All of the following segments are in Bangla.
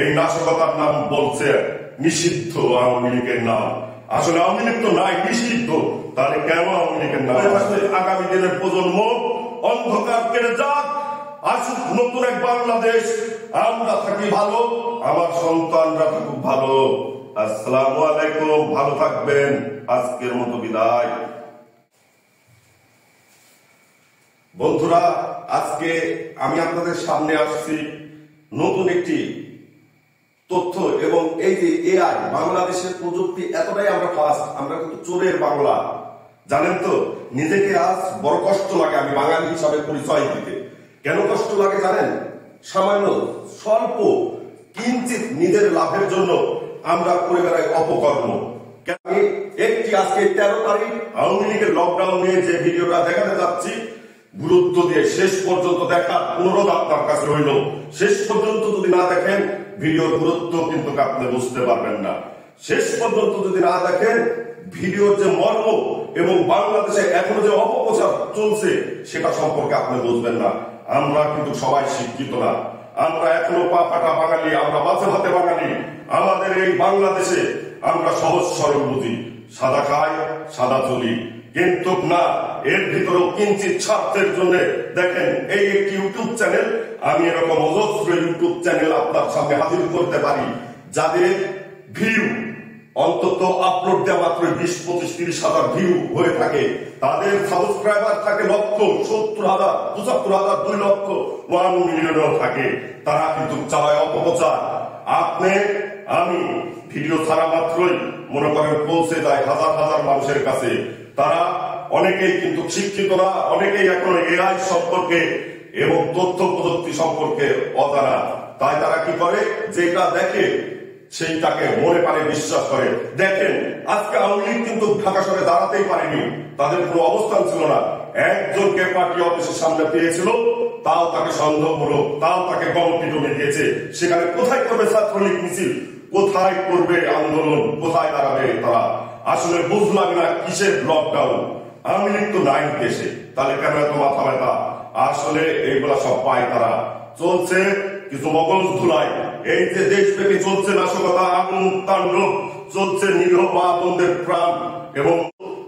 এই নাশকতার নাম বলছে নিষিদ্ধ আওয়ামী লীগের নাম। আসলে আওয়ামী লীগ তো নাই, নিষিদ্ধ। তাহলে কেন আওয়ামী লীগের নাম? আগামী দিনের প্রজন্ম অন্ধকার কেটে যাক, আসুক নতুন এক বাংলাদেশ। আমরা থাকি ভালো, আমার সন্তানরা থাকুক ভালো। আসসালামু আলাইকুম, ভালো থাকবেন। আজকের মতো বিদায়। বন্ধুরা, আজকে আমি আপনাদের সামনে আসছি নতুন একটি তথ্য। এবং এই যে এআই, বাংলাদেশের প্রযুক্তি এতটাই আমরা ফাস্ট, আমরা কিন্তু চোরের বাংলা, জানেন তো। নিজেকে আজ বড় কষ্ট লাগে আমি বাঙালি হিসাবে পরিচয় দিতে। কেন কষ্ট লাগে জানেন? সামান্য স্বল্প কিঞ্চিত নিজের লাভের জন্য আমরা করে বেড়াই অপকর্ম। একটি আজকে 13 তারিখ আওয়ামী লীগের লকডাউন নিয়ে যে ভিডিওটা দেখাতে যাচ্ছি, গুরুত্ব দিয়ে শেষ পর্যন্ত দেখার অনুরোধ আপনার কাছে রইল। শেষ পর্যন্ত যদি না দেখেন, ভিডিওর গুরুত্ব কিন্তু আপনি বুঝতে পারবেন না। শেষ পর্যন্ত যদি না দেখেন, ভিডিওর যে মর্ম এবং বাংলাদেশে এখনো যে অপপ্রচার চলছে সেটা সম্পর্কে আপনি বুঝবেন না। আমরা কিন্তু সবাই শিক্ষিত না, আমরা এখনো পা ফাটা বাঙালি, আমরা মাঝে হাতে বাঙালি। আমাদের এই বাংলাদেশে আমরা সহজ সরল বুঝি, সাদা খাই সাদা চলি। কিন্তু না, এর ভিতরেও কিঞ্চিত স্বার্থের জন্য দেখেন এই একটি ইউটিউব চ্যানেল, আমি এরকম অজস্র ইউটিউব চ্যানেল আপনার সামনে হাজির করতে পারি, যাদের ভিউ অন্তত আপলোড দেওয়া মাত্র 20-25-30 হাজার ভিউ হয়ে থাকে, তাদের সাবস্ক্রাইবার থাকে লক্ষ, 70,000, 75,000, 2 লক্ষ, 1 মিলিয়নও থাকে। তারা কিন্তু চালায় অপপ্রচার। আপনি আমি ভিডিও ছাড়া মাত্রই মনে করেন পৌঁছে যায় হাজার হাজার মানুষের কাছে। তারা অনেকেই কিন্তু শিক্ষিত না, অনেকেই এখনো এআই সম্পর্কে এবং তথ্য প্রযুক্তি সম্পর্কে অজানা। তাই তারা কি করে, যেটা দেখে সেইটাকে মনে পারে বিশ্বাস করে। দেখেন, আজকে আওয়ামী লীগ কিন্তু ঢাকা শহরে দাঁড়াতেই পারেনি, তাদের কোনো অবস্থান ছিল না। একজনকে পার্টি অফিসের সামনে পেয়েছিল, তাও তাকে সন্দেহমূলক, তাও তাকে গণপিটুনি দিয়েছে। সেখানে কোথায় করবে ছাত্রলীগ মিছিল, কোথায় করবে আন্দোলন, কোথায় দাঁড়াবে তারা? আসলে বুঝলাম না কিসের লকডাউন। আওয়ামী লীগ তো নাই দেশে, তাহলে কেন এত মাথা ব্যথা? আসলে এইগুলা সব পায় তারা। চলছে কিছু মগজ ধুলাই। এই যে দেশব্যাপী চলছে নাশকতা, আগুন তাণ্ডব চলছে, নিরীহ মা বোনদের প্রাণ এবং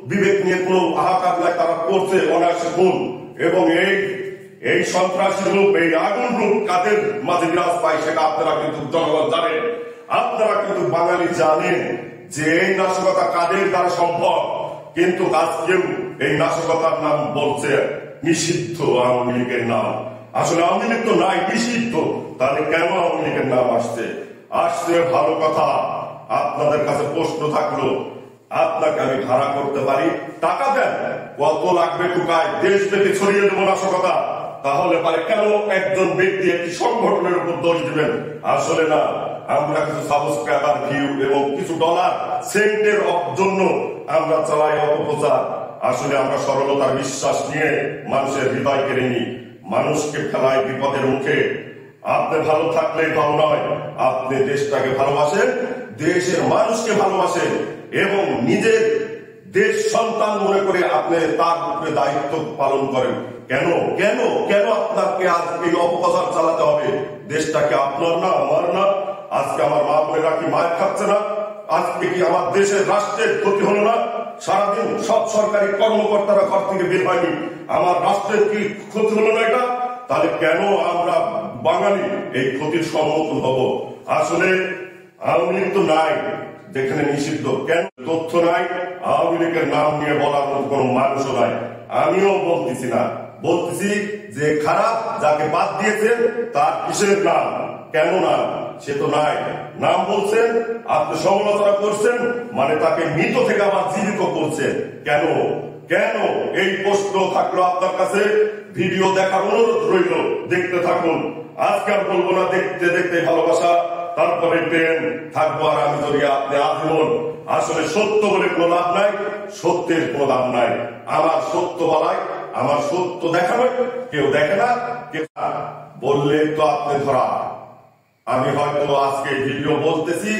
বিবেক নিয়ে কোনো হাহাকার নাই, তারা করছে অনায়াসে খুন। এবং এই সন্ত্রাসী রূপ, এই আগুন রূপ কাদের মাঝে বিরাজ পায় সেটা আপনারা কিন্তু জনগণ জানেন। আপনারা কিন্তু বাঙালি জানেন যে এই নাশকতা কাদের দ্বারা সম্ভব। কিন্তু আজকেও এই নাশকতার নাম বলছে নিষিদ্ধ আওয়ামী লীগের নাম। আসলে আওয়ামী লীগ তো নাই, নিষিদ্ধ। তাহলে কেন আওয়ামী লীগের নাম আসছে? ভালো কথা। আপনাদের কাছে প্রশ্ন থাকলো, আপনাকে আমি ভাড়া করতে পারি, টাকা দেন, কত লাগবে টুকায়, দেশব্যাপী ছড়িয়ে দেবো নাশকতা। তাহলে পারে কেন একজন ব্যক্তি একটি সংগঠনের উপর দোষ দিবেন? আসলে না, আমরা কিছু সাবস্ক্রাইবার, ভিউ এবং কিছু ডলার সেন্টের জন্য আমরা চালাই অপপ্রচার। আসলে আমরা সরলতার বিশ্বাস নিয়ে মানুষের হৃদয় কেড়ে নিই, মানুষকে ফেলায় বিপদের মুখে। আপনি ভালো থাকলে ভালো নয়, আপনি দেশটাকে ভালোবাসেন, দেশের মানুষকে ভালোবাসেন এবং নিজের দেশ সন্তান মনে করে আপনি তার উপরে দায়িত্ব পালন করেন। কেন কেন কেন আপনাকে আজ এই অপপ্রচার চালাতে হবে? দেশটাকে আপনার না, আমার না? আজকে আমার মা বোনেরা কি মায়ের খাচ্ছে না? আজকে কি আমার দেশের রাষ্ট্রের ক্ষতি হলো না? সারাদিন সব সরকারি কর্মকর্তারা ঘর থেকে বের হয়নি, আমার রাষ্ট্রের কি ক্ষতি হলো না এটা? তাহলে কেন আমরা বাঙালি এই ক্ষতির সম্মুখীন হব? আসলে আওয়ামী লীগ তো নাই যেখানে নিষিদ্ধ, কেন তথ্য নাই, আওয়ামী লীগের নাম নিয়ে বলার মতো কোন মানুষও নাই। আমিও বলতেছি না, বলতেছি যে খারাপ যাকে বাদ দিয়েছেন তার কিসের নাম, কেন না? সে তো নাই, নাম বলছেন, আপনি সমালোচনা করছেন, মানে তাকে মৃত থেকে আবার জীবিত করছেন। কেন কেন এই প্রশ্ন থাকলো আপনার কাছে। ভিডিও দেখার অনুরোধ রইল, দেখতে থাকুন। আজকে আর বলবো না, দেখতে দেখতে ভালোবাসা, তারপরে প্রেম থাকবো আর আমি যদি আপনি আজীবন। আসলে সত্য বলে কোনো লাভ নাই, সত্যের কোনো দাম নাই। আমার সত্য বলায়, আমার সত্য দেখানো কেউ দেখে না, কেউ বললে তো আপনি ধরা। আমি হয়তো আজকে ভিডিও বলতেছি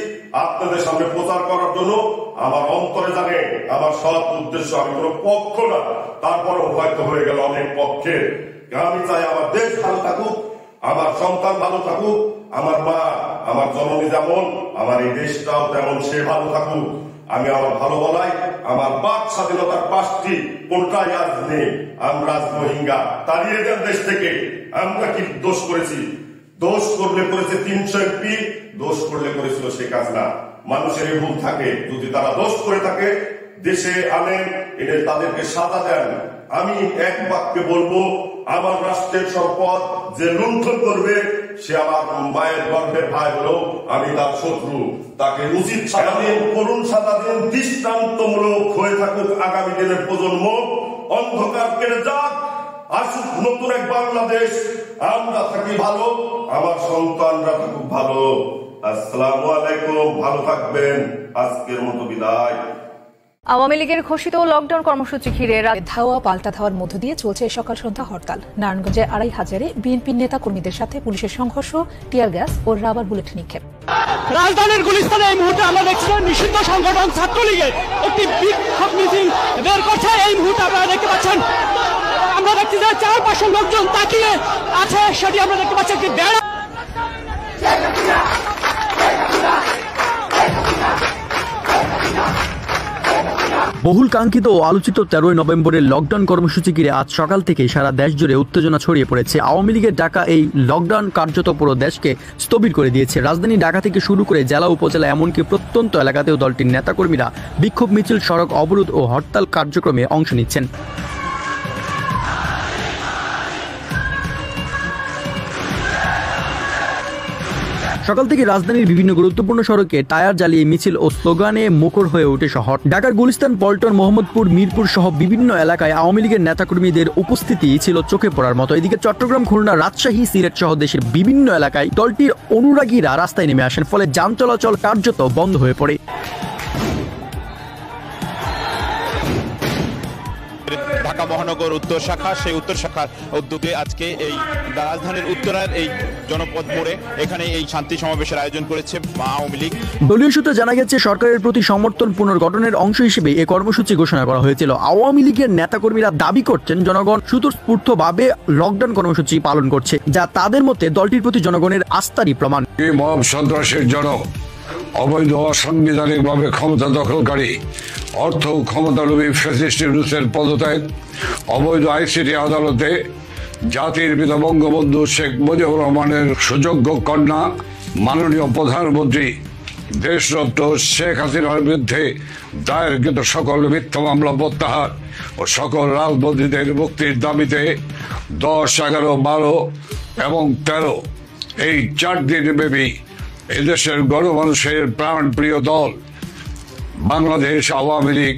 আপনাদের সামনে প্রচার করার জন্য, আমার অন্তরে জানে আমার সৎ উদ্দেশ্য, আমি কোনো পক্ষ না, তারপরে হয়তো হয়ে গেল অনেক পক্ষের। আমি চাই আমার দেশ ভালো থাকুক, আমার সন্তান ভালো থাকুক, আমার মা আমার জননী যেমন আমার এই দেশটাও তেমন সে ভালো থাকুক। আমি আমার ভালো বলাই আমার বাক স্বাধীনতার 5টি কোনটাই আজ নেই। আমরা রোহিঙ্গা তাড়িয়ে দেন দেশ থেকে। আমরা কি দোষ করেছি? দোষ করলে করেছে 300 এমপি, দোষ করলে করেছিল শেখ হাসিনা। মানুষের এই ভুল থাকে, যদি তারা দোষ করে থাকে দেশে আনেন, এটা তাদেরকে সাজা দেন। আমি এক বাক্যে বলবো, আমার রাষ্ট্রের সম্পদ যে লুণ্ঠন করবে সে আমার মায়ের গর্ভের ভাই হলেও আমি তার শত্রু। তাকে উচিত সাজা দিন, করুণ সাজা দিন, দৃষ্টান্তমূলক হয়ে থাকুক আগামী দিনের প্রজন্ম। অন্ধকার কেটে যাক, আসুক নতুন এক বাংলাদেশ। আমরা থাকি ভালো, আমার সন্তানরা থাকুক ভালো। আসসালামু আলাইকুম, ভালো থাকবেন। আজকের মতো বিদায়। আওয়ামী লীগের ঘোষিত লকডাউন কর্মসূচি ঘিরে ধাওয়া পাল্টা ধাওয়ার মধ্য দিয়ে চলছে সকাল সন্ধ্যা হরতাল। নারায়ণগঞ্জে 2500-এ বিএনপির নেতা কর্মীদের সাথে পুলিশের সংঘর্ষ, টিয়ার গ্যাস ও রাবার বুলেট নিক্ষেপ। রাজধানীর গুলিস্তানে এই মুহূর্তে আমরা দেখছি নিষিদ্ধ সংগঠন ছাত্রলীগের একটি বিক্ষোভ মিছিল বের করছে। এই মুহূর্তে আপনারা দেখতে পাচ্ছেন, আমরা দেখছি যে 400-500 লোকজন তাকিয়ে আছে, সেটি আমরা দেখতে পাচ্ছি একটি বেড়া। বহুল কাঙ্ক্ষিত ও আলোচিত 13ই নভেম্বরের লকডাউন কর্মসূচি ঘিরে আজ সকাল থেকে সারা দেশ জুড়ে উত্তেজনা ছড়িয়ে পড়েছে। আওয়ামী লীগের ডাকা এই লকডাউন কার্যত পুরো দেশকে স্থবির করে দিয়েছে। রাজধানী ঢাকা থেকে শুরু করে জেলা উপজেলা এমনকি প্রত্যন্ত এলাকাতেও দলটির নেতাকর্মীরা বিক্ষোভ মিছিল, সড়ক অবরোধ ও হরতাল কার্যক্রমে অংশ নিচ্ছেন। সকাল থেকে রাজধানীর বিভিন্ন গুরুত্বপূর্ণ সড়কে টায়ার জ্বালিয়ে মিছিল ও স্লোগানে মুখর হয়ে ওঠে শহর। ঢাকার গুলিস্তান, পল্টন, মোহাম্মদপুর, মিরপুর সহ বিভিন্ন এলাকায় আওয়ামী লীগের নেতাকর্মীদের উপস্থিতি ছিল চোখে পড়ার মতো। এদিকে চট্টগ্রাম, খুলনা, রাজশাহী, সিলেট সহ দেশের বিভিন্ন এলাকায় দলটির অনুরাগীরা রাস্তায় নেমে আসেন, ফলে যান চলাচল কার্যত বন্ধ হয়ে পড়ে। ঢাকা মহানগর উত্তর শাখা, সেই উত্তর শাখার উদ্যোগে আজকে এই রাজধানীর উত্তরার এই জনপদ মোড়ে এখানে এই শান্তি সমাবেশের আয়োজন করেছে আওয়ামী লীগ। দলীয় সূত্রে জানা গেছে, সরকারের প্রতি সমর্থন পুনর্গঠনের অংশ হিসেবে এই কর্মসূচি ঘোষণা করা হয়েছিল। আওয়ামী লীগের নেতাকর্মীরা দাবি করছেন জনগণ স্বতঃস্ফূর্তভাবে লকডাউন কর্মসূচি পালন করছে, যা তাদের মতে দলটির প্রতি জনগণের আস্থারই প্রমাণ। মব সন্ত্রাসের জনক, অবৈধ অসাংবিধানিকভাবে ক্ষমতা দখলকারী, অর্থ ক্ষমতালোভী ফ্যাসিস্ট ইউনূসের পদত্যাগ, অবৈধ আইসিটি আদালতে জাতির পিতা বঙ্গবন্ধু শেখ মুজিবুর রহমানের সুযোগ্য কন্যা মাননীয় প্রধানমন্ত্রী দেশরত্ন শেখ হাসিনার বিরুদ্ধে দায়েরকৃত সকল মিথ্যা মামলা প্রত্যাহার ও সকল রাজবন্দীদের মুক্তির দাবিতে 10, 11, 12 এবং 13 এই 4 দিন ব্যাপী এদেশের গণমানুষের প্রাণপ্রিয় দল বাংলাদেশ আওয়ামী লীগ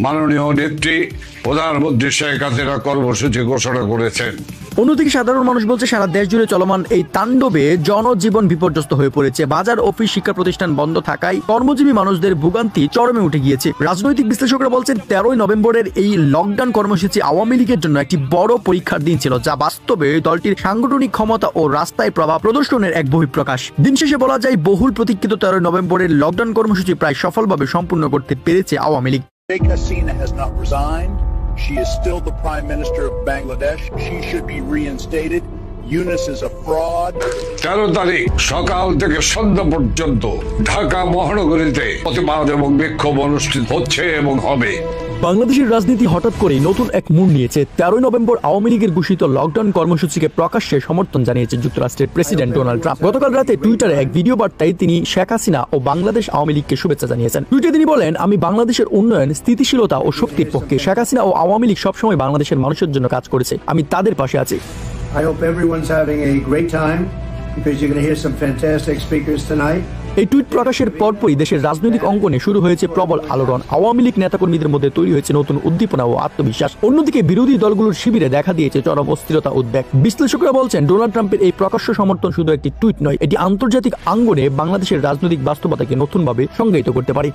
মাননীয় নেত্রী প্রধানমন্ত্রী শেখ হাসিনা কর্মসূচি ঘোষণা করেছেন। অন্যদিকে সাধারণ মানুষ বলছে, সারা দেশ জুড়ে চলমান এই তাণ্ডবে জনজীবন বিপর্যস্ত হয়ে পড়েছে। বাজার, অফিস, শিক্ষা প্রতিষ্ঠান বন্ধ থাকায় কর্মজীবী মানুষদের ভোগান্তি চরমে উঠে গিয়েছে। রাজনৈতিক বিশ্লেষকরা বলছেন, 13ই নভেম্বরের এই লকডাউন কর্মসূচি আওয়ামী লীগের জন্য একটি বড় পরীক্ষার দিন ছিল, যা বাস্তবে দলটির সাংগঠনিক ক্ষমতা ও রাস্তায় প্রভাব প্রদর্শনের এক বহিঃপ্রকাশ। দিন শেষে বলা যায়, বহুল প্রতীক্ষিত 13ই নভেম্বরের লকডাউন কর্মসূচি প্রায় সফলভাবে সম্পূর্ণ করতে পেরেছে Awami League. Sheikh Hasina has not resigned. She is still the Prime Minister of Bangladesh. She should be reinstated. Yunus is a fraud. 13 তারিখ সকাল থেকে সন্ধ্যা পর্যন্ত ঢাকা মহানগরীতে প্রতিবাদ এবং বিক্ষোভ অনুষ্ঠিত হচ্ছে এবং হবে। বাংলাদেশের রাজনীতি হঠাৎ করে নতুন এক মোড় নিয়েছে। 13ই নভেম্বর আওয়ামী লীগের ঘোষিত লকডাউন কর্মসূচিকে প্রকাশ্যে সমর্থন জানিয়েছে যুক্তরাষ্ট্রের প্রেসিডেন্ট ডোনাল্ড ট্রাম্প। গতকাল রাতে টুইটারে এক ভিডিও বার্তায় তিনি শেখ হাসিনা ও বাংলাদেশ আওয়ামী লীগকে শুভেচ্ছা জানিয়েছেন। টুইটে তিনি বলেন, আমি বাংলাদেশের উন্নয়ন, স্থিতিশীলতা ও শক্তির পক্ষে। শেখ হাসিনা ও আওয়ামী লীগ সবসময় বাংলাদেশের মানুষের জন্য কাজ করেছে, আমি তাদের পাশে আছি। I hope everyone's having a great time because you're going to hear some fantastic speakers tonight. এই টুইট প্রকাশের পরপরই দেশের রাজনৈতিক অঙ্গনে শুরু হয়েছে প্রবল আলোড়ন। আওয়ামী লীগ নেতাকর্মীদের মধ্যে তৈরি হয়েছে নতুন উদ্দীপনা ও আত্মবিশ্বাস। অন্যদিকে বিরোধী দলগুলোর শিবিরে দেখা দিয়েছে চরম অস্থিরতা, উদ্বেগ। বিশ্লেষকরা বলছেন, ডোনাল্ড ট্রাম্পের এই প্রকাশ্য সমর্থন শুধু একটি টুইট নয়, এটি আন্তর্জাতিক অঙ্গনে বাংলাদেশের রাজনৈতিক বাস্তবতাকে নতুনভাবে সংজ্ঞায়িত করতে পারে।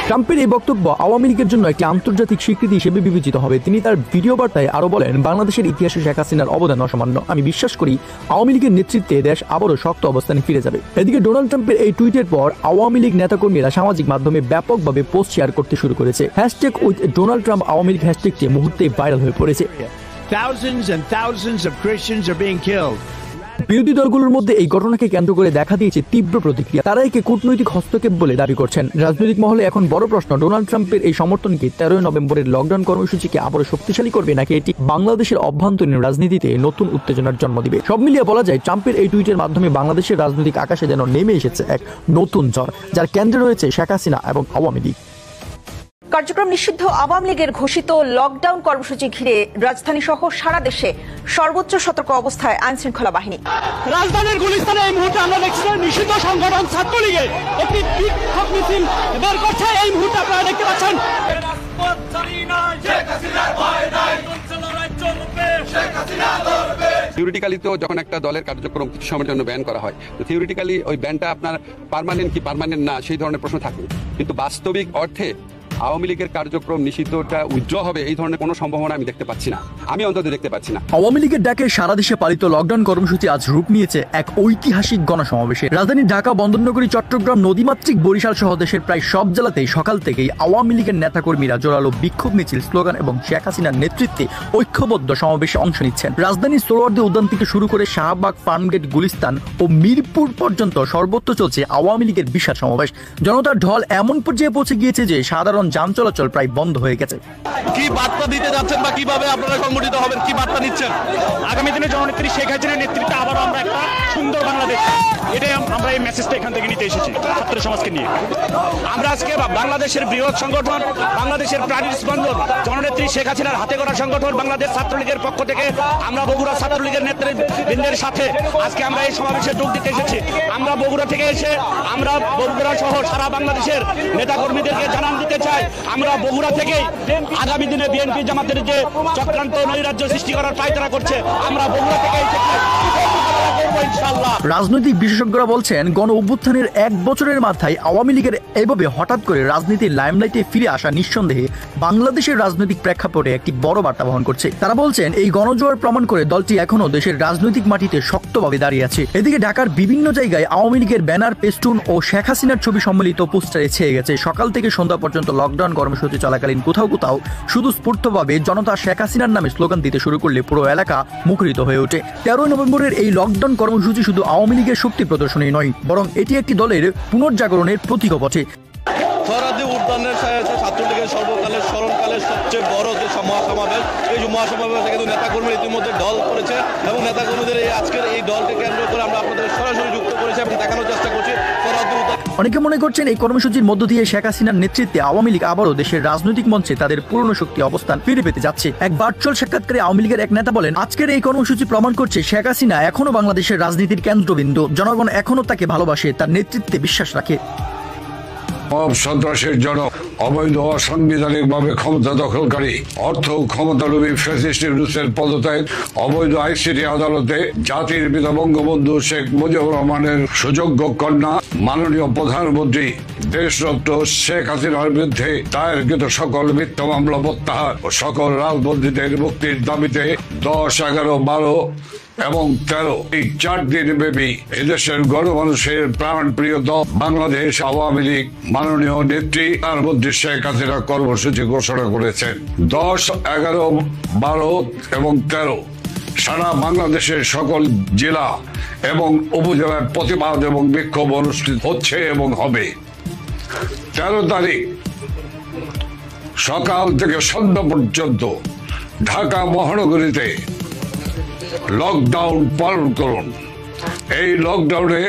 ট্রাম্পের এই বক্তব্য আওয়ামী লীগের জন্য একটি আন্তর্জাতিক স্বীকৃতি হিসেবে বিবেচিত হবে। তিনি তার ভিডিও বার্তায় আরো বলেন, বাংলাদেশের ইতিহাসে শেখ হাসিনার অবদান অসামান্য। আমি বিশ্বাস করি আওয়ামী লীগের নেতৃত্বে দেশ আবারও শক্ত অবস্থানে ফিরে যাবে। এদিকে ডোনাল্ড ট্রাম্পের এই টুইটের পর আওয়ামী লীগ নেতাকর্মীরা সামাজিক মাধ্যমে ব্যাপকভাবে পোস্ট শেয়ার করতে শুরু করেছে। Hashtag with Donald Trump Awami League হ্যাশট্যাগটি মুহূর্তেই ভাইরাল হয়ে পড়েছে। Thousands and thousands of Christians are being killed. বিরোধী দলগুলোর মধ্যে এই ঘটনাকে কেন্দ্র করে দেখা দিয়েছে তীব্র প্রতিক্রিয়া। তারা একে কূটনৈতিক হস্তক্ষেপ বলে দাবি করছেন। রাজনৈতিক মহলে এখন বড় প্রশ্ন, ডোনাল্ড ট্রাম্পের এই সমর্থন কি 13 নভেম্বরের লকডাউন কর্মসূচিকে আবারও শক্তিশালী করবে, নাকি এটি বাংলাদেশের অভ্যন্তরীণ রাজনীতিতে নতুন উত্তেজনার জন্ম দিবে? সব মিলিয়ে বলা যায়, ট্রাম্পের এই টুইটের মাধ্যমে বাংলাদেশের রাজনৈতিক আকাশে যেন নেমে এসেছে এক নতুন ঝড়, যার কেন্দ্রে রয়েছে শেখ হাসিনা এবং আওয়ামী লীগ। কার্যক্রম নিষিদ্ধ আওয়ামী লীগের ঘোষিত লকডাউন কর্মসূচি ঘিরে রাজধানী সহ সারা দেশে সর্বোচ্চ সতর্ক অবস্থায় আইন শৃঙ্খলা বাহিনী। রাজধানীর গুলিস্তানে এই মুহূর্তে আমরা দেখছি নিষিদ্ধ সংগঠন ছাত্রলীগের একটি বিক্ষোভ মিছিল বের করছে। এই মুহূর্তে আপনারা দেখতে পাচ্ছেন থিওরিটিক্যালি তো যখন একটা দলের কার্যক্রম কিছু সময়ের জন্য ব্যান করা হয়, তো থিওরিটিক্যালি ওই ব্যানটা আপনার পার্মানেন্ট কি পার্মানেন্ট না সেই ধরনের প্রশ্ন থাকে, কিন্তু বাস্তবিক অর্থে আওয়ামী লীগের কার্যক্রম নিষিদ্ধটা উজ্জ্বল হবে এই ধরনের কোনো সম্ভাবনা আমি দেখতে পাচ্ছি না, আমি অন্তত দেখতে পাচ্ছি না। আওয়ামী লীগের ডাকে সারা দেশে পালিত লকডাউন কর্মসূচি আজ রূপ নিয়েছে এক ঐতিহাসিক গণসমাবেশে। রাজধানী ঢাকা, বন্দরনগরী, চট্টগ্রাম, নদীমাতৃক বরিশাল সহ দেশের প্রায় সব জেলাতেই সকাল থেকেই আওয়ামী লীগের নেতাকর্মীরা জোরালো বিক্ষোভ মিছিল, স্লোগান এবং শেখ হাসিনার নেতৃত্বে ঐক্যবদ্ধ সমাবেশে অংশ নিচ্ছেন। রাজধানীর সোহরাওয়ার্দী উদ্যান থেকে শুরু করে শাহবাগ, ফার্মগেট, গুলিস্তান ও মিরপুর পর্যন্ত সর্বত্র চলছে আওয়ামী লীগের বিশাল সমাবেশ। জনতার ঢল এমন পর্যায়ে পৌঁছে গিয়েছে যে সাধারণ যান চলাচল প্রায় বন্ধ হয়ে গেছে। কি বার্তা দিতে যাচ্ছেন বা কিভাবে আপনারা সংগঠিত হবেন, কি বার্তা নিচ্ছেন? আগামী দিনে জননেত্রী শেখ হাসিনার নেতৃত্বে আবারও আমরা একটা সুন্দর বাংলাদেশ, এটাই আমরা এই মেসেজটা এখান থেকে নিতে এসেছি ছাত্র সমাজকে নিয়ে। আমরা আজকে বাংলাদেশের বৃহৎ সংগঠন, বাংলাদেশের প্রাণীর স্পন্দন, জননেত্রী শেখ হাসিনার হাতে গড়া সংগঠন বাংলাদেশ ছাত্রলীগের পক্ষ থেকে আমরা বগুড়া ছাত্রলীগের নেতৃবৃন্দের সাথে আজকে আমরা এই সমাবেশে যোগ দিতে এসেছি। আমরা বগুড়া থেকে এসে আমরা বগুড়া সহ সারা বাংলাদেশের নেতাকর্মীদেরকে জানান দিতে চাই, আমরা বগুড়া থেকে আগামী দিনে বিএনপি জামাতের যে চক্রান্ত নৈরাজ্য সৃষ্টি করার পায়তারা করছে, আমরা বগুড়া থেকে রাজনৈতিক বিশেষজ্ঞরা বলছেন, গণ অভ্যুত্থানের 1 বছরের মাথায় আওয়ামী লীগের এভাবে হঠাৎ করে রাজনীতির লাইমলাইটে ফিরে আসা নিঃসন্দেহে বাংলাদেশের রাজনৈতিক প্রেক্ষাপটে একটি বড় বার্তা বহন করছে। তারা বলছেন, এই গণজোয়ার প্রমাণ করে দলটি এখনো দেশের রাজনৈতিক মাটিতে শক্তভাবে দাঁড়িয়ে আছে। এদিকে ঢাকার বিভিন্ন জায়গায় আওয়ামী লীগের ব্যানার, পেস্টুন ও শেখ হাসিনার ছবি সম্মিলিত পোস্টারে ছেয়ে গেছে। সকাল থেকে সন্ধ্যা পর্যন্ত লকডাউন কর্মসূচি চলাকালীন কোথাও কোথাও শুধু স্ফূর্তভাবে জনতা শেখ হাসিনার নামে স্লোগান দিতে শুরু করলে পুরো এলাকা মুখরিত হয়ে ওঠে। 13 নভেম্বরের এই লকডাউন কর্মসূচি শুধু আওয়ামী লীগের শক্তি প্রদর্শনী নয়, বরং এটি একটি দলের পুনর্জাগরণের প্রতীকও বটে। সোহরাওয়ার্দী উদ্যানের ছাত্রলীগের সর্বকালের স্মরণকালের সবচেয়ে বড় যে মহাসমাবেশ, এই মহাসমাবেশে কিন্তু নেতাকর্মীরা ইতিমধ্যে দল করেছে এবং নেতাকর্মীদের এই আজকের এই দলকে কেন্দ্র করে আমরা আপনাদের সরাসরি যুক্ত করেছি এবং দেখানোর চেষ্টা করছি সোহরাওয়ার্দী উদ্যান। অনেকে মনে করছেন, এই কর্মসূচির মধ্য দিয়ে শেখ হাসিনার নেতৃত্বে আওয়ামী লীগ আবারও দেশের রাজনৈতিক মঞ্চে তাদের পুরনো শক্তি অবস্থান ফিরে পেতে যাচ্ছে। এক ভার্চুয়াল সাক্ষাৎকারে আওয়ামী লীগের এক নেতা বলেন, আজকের এই কর্মসূচি প্রমাণ করছে শেখ হাসিনা এখনো বাংলাদেশের রাজনীতির কেন্দ্রবিন্দু। জনগণ এখনো তাকে ভালোবাসে, তার নেতৃত্বে বিশ্বাস রাখে। সন্ত্রাসের জনক, অবৈধ অসাংবিধানিকভাবে ক্ষমতা দখলকারী, অর্থ ক্ষমতালোভী ফ্যাসিস্ট ইউনূসের পদত্যাগ, অবৈধ আইসিটি আদালতে জাতির পিতা বঙ্গবন্ধু শেখ মুজিবুর রহমানের সুযোগ্য কন্যা মাননীয় প্রধানমন্ত্রী দেশরত্ন শেখ হাসিনার বিরুদ্ধে দায়েরকৃত সকল মিথ্যা মামলা প্রত্যাহার ও সকল রাজবন্দীদের মুক্তির দাবিতে 10, 11, 12 এবং 13 এই 4 দিন ব্যাপী এদেশের গণমানুষের প্রাণ প্রিয় দল বাংলাদেশ আওয়ামী লীগ মাননীয় নেত্রী প্রধানমন্ত্রী শেখ হাসিনা কর্মসূচি ঘোষণা করেছেন। 10, 11, 12 এবং 13 সারা বাংলাদেশের সকল জেলা এবং উপজেলার প্রতিবাদ এবং বিক্ষোভ অনুষ্ঠিত হচ্ছে এবং হবে। 13 তারিখ সকাল থেকে সন্ধ্যা পর্যন্ত ঢাকা মহানগরীতে লকডাউন পালন করুন। এই লকডাউনে